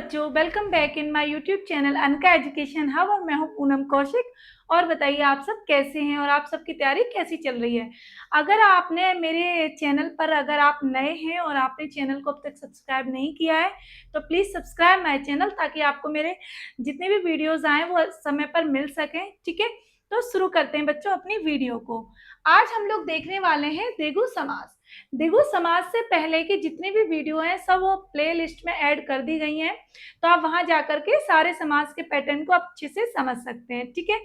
बच्चों, welcome back in my YouTube channel Anka education hub और मैं हूं पूनम कौशिक। और बताइए आप सब कैसे हैं और आप सबकी तैयारी कैसी चल रही है। अगर आपने मेरे चैनल पर अगर आप नए हैं और आपने चैनल को अब तक सब्सक्राइब नहीं किया है तो प्लीज़ सब्सक्राइब माय चैनल, ताकि आपको मेरे जितने भी वीडियोज़ आएँ वो समय पर मिल सकें। ठीक है, तो शुरू करते हैं बच्चों अपनी वीडियो को। आज हम लोग देखने वाले हैं द्विगु समास। द्विगु समास से पहले की जितनी भी वीडियो हैं सब वो प्ले लिस्ट में ऐड कर दी गई हैं, तो आप वहां जाकर के सारे समास के पैटर्न को अच्छे से समझ सकते हैं। ठीक है,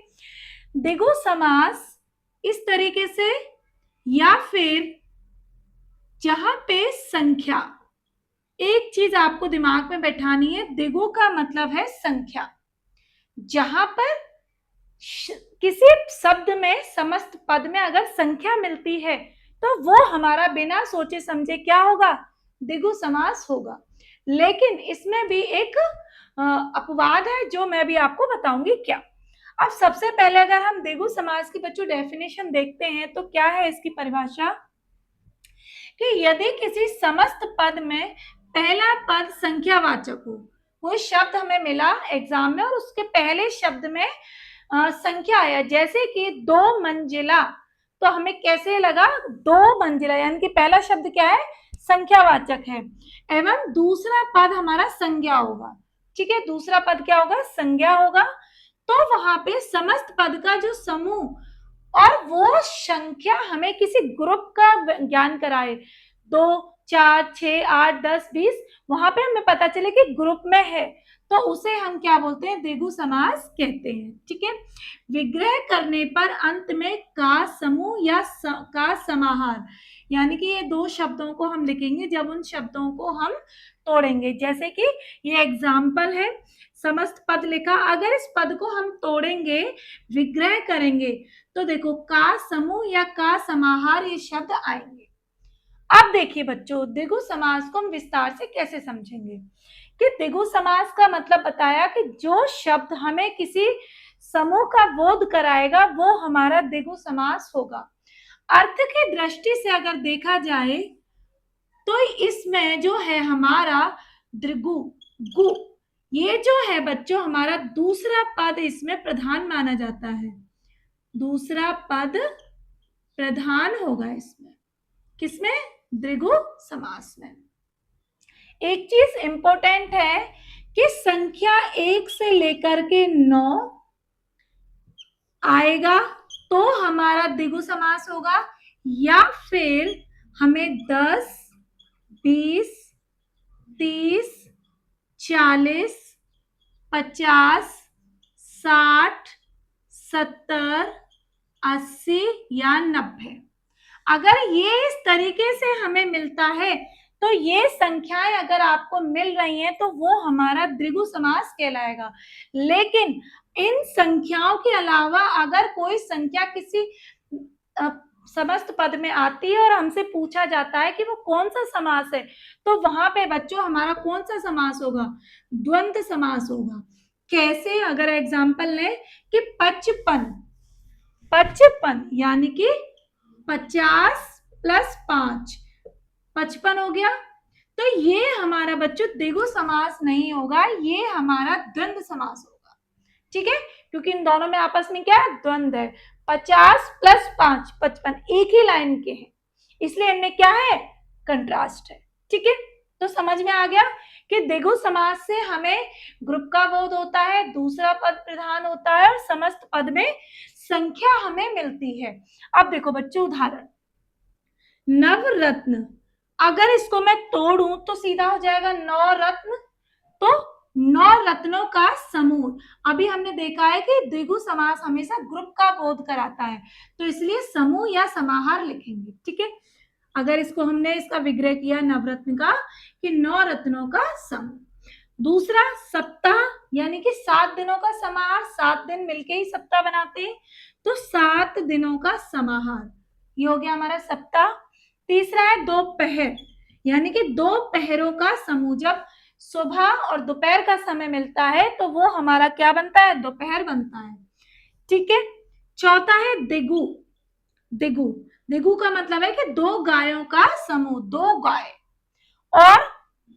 द्विगु समास इस तरीके से, या फिर जहां पे संख्या, एक चीज आपको दिमाग में बैठानी है, द्विगु का मतलब है संख्या। जहां पर किसी शब्द में, समस्त पद में अगर संख्या मिलती है तो वो हमारा बिना सोचे समझे क्या होगा, द्विगु समास होगा। लेकिन इसमें भी एक अपवाद है जो मैं भी आपको बताऊंगी क्या। अब सबसे पहले अगर हम द्विगु समास की बच्चों डेफिनेशन देखते हैं तो क्या है इसकी परिभाषा, कि यदि किसी समस्त पद में पहला पद संख्यावाचक हो, कोई शब्द हमें मिला एग्जाम में और उसके पहले शब्द में संख्या आया, जैसे कि 2 मंजिला, तो हमें कैसे लगा 2 मंजिला, यानी कि पहला शब्द क्या है, संख्यावाचक है। एवं दूसरा पद हमारा संज्ञा होगा। ठीक है, दूसरा पद क्या होगा, संज्ञा होगा। तो वहां पे समस्त पद का जो समूह और वो संख्या हमें किसी ग्रुप का ज्ञान कराए, 2, 4, 6, 8, 10, 20, वहां पे हमें पता चले कि ग्रुप में है, तो उसे हम क्या बोलते हैं, द्विगु समास कहते हैं। ठीक है, विग्रह करने पर अंत में का समूह या का समाहार, यानी कि ये 2 शब्दों को हम लिखेंगे जब उन शब्दों को हम तोड़ेंगे। जैसे कि ये एग्जाम्पल है, समस्त पद लिखा, अगर इस पद को हम तोड़ेंगे, विग्रह करेंगे, तो देखो का समूह या का समाहार ये शब्द आएंगे। अब देखिए बच्चों, द्विगु समास को हम विस्तार से कैसे समझेंगे, कि द्विगु समास का मतलब बताया कि जो शब्द हमें किसी समूह का बोध कराएगा वो हमारा द्विगु समास होगा। अर्थ की दृष्टि से अगर देखा जाए तो इसमें जो है हमारा द्विगु गु, ये जो है बच्चों हमारा दूसरा पद इसमें प्रधान माना जाता है। दूसरा पद प्रधान होगा इसमें, किसमें, द्विगु समास में। एक चीज इंपॉर्टेंट है कि संख्या 1 से लेकर के 9 आएगा तो हमारा द्विगु समास होगा, या फिर हमें 10, 20, 30, 40, 50, 60, 70, 80 या 90, अगर ये इस तरीके से हमें मिलता है तो ये संख्याएं अगर आपको मिल रही हैं तो वो हमारा द्विगु समास कहलाएगा। लेकिन इन संख्याओं के अलावा अगर कोई संख्या किसी समस्त पद में आती है और हमसे पूछा जाता है कि वो कौन सा समास है, तो वहां पे बच्चों हमारा कौन सा समास होगा, द्वंद्व समास होगा। कैसे, अगर एग्जाम्पल लें कि 55, 55 यानी कि 50 + 5, 55 हो गया, तो ये हमारा बच्चों द्विगु समास नहीं होगा, ये हमारा द्वंद्व समास होगा। ठीक है, क्योंकि इन दोनों में आपस में क्या है, द्वंद्व है। 50 + 5, 55, एक ही लाइन के हैं, इसलिए इनमें क्या है, कंट्रास्ट है। ठीक है, तो समझ में आ गया कि द्विगु समास से हमें ग्रुप का बोध होता है, दूसरा पद प्रधान होता है और समस्त पद में संख्या हमें मिलती है। अब देखो बच्चों उदाहरण, नवरत्न, अगर इसको मैं तोड़ूं तो सीधा हो जाएगा नवरत्न, तो 9 रत्नों का समूह। अभी हमने देखा है कि द्विगु समास हमेशा ग्रुप का बोध कराता है, तो इसलिए समूह या समाहार लिखेंगे। ठीक है, अगर इसको हमने इसका विग्रह किया नवरत्न का, कि 9 रत्नों का समूह। दूसरा सप्ताह, यानी कि 7 दिनों का समाहार, 7 दिन मिलके ही सप्ताह बनाते हैं, तो 7 दिनों का समाहार, ये हो गया हमारा सप्ताह। तीसरा है दोपहर, यानी कि 2 पहरों का समूह, जब सुबह और दोपहर का समय मिलता है तो वो हमारा क्या बनता है, दोपहर बनता है। ठीक है, चौथा है दिगु, दिगु, दिगु का मतलब है कि 2 गायों का समूह, 2 गाय। और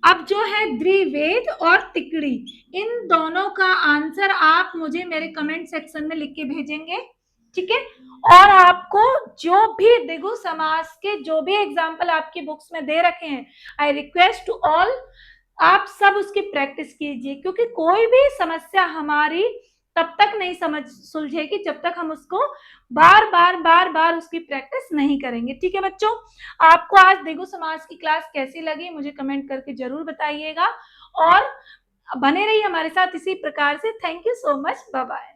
अब जो है द्विवेद और तिकड़ी, इन दोनों का आंसर आप मुझे मेरे कमेंट सेक्शन में लिख के भेजेंगे, ठीक है। और आपको जो भी द्विगु समास के जो भी एग्जाम्पल आपकी बुक्स में दे रखे हैं, आई रिक्वेस्ट टू ऑल, आप सब उसकी प्रैक्टिस कीजिए, क्योंकि कोई भी समस्या हमारी तब तक नहीं समझ सुलझेगी जब तक हम उसको बार बार उसकी प्रैक्टिस नहीं करेंगे, ठीक है बच्चों। आपको आज द्विगु समास की क्लास कैसी लगी मुझे कमेंट करके जरूर बताइएगा, और बने रहिए हमारे साथ इसी प्रकार से। Thank you so much, bye bye.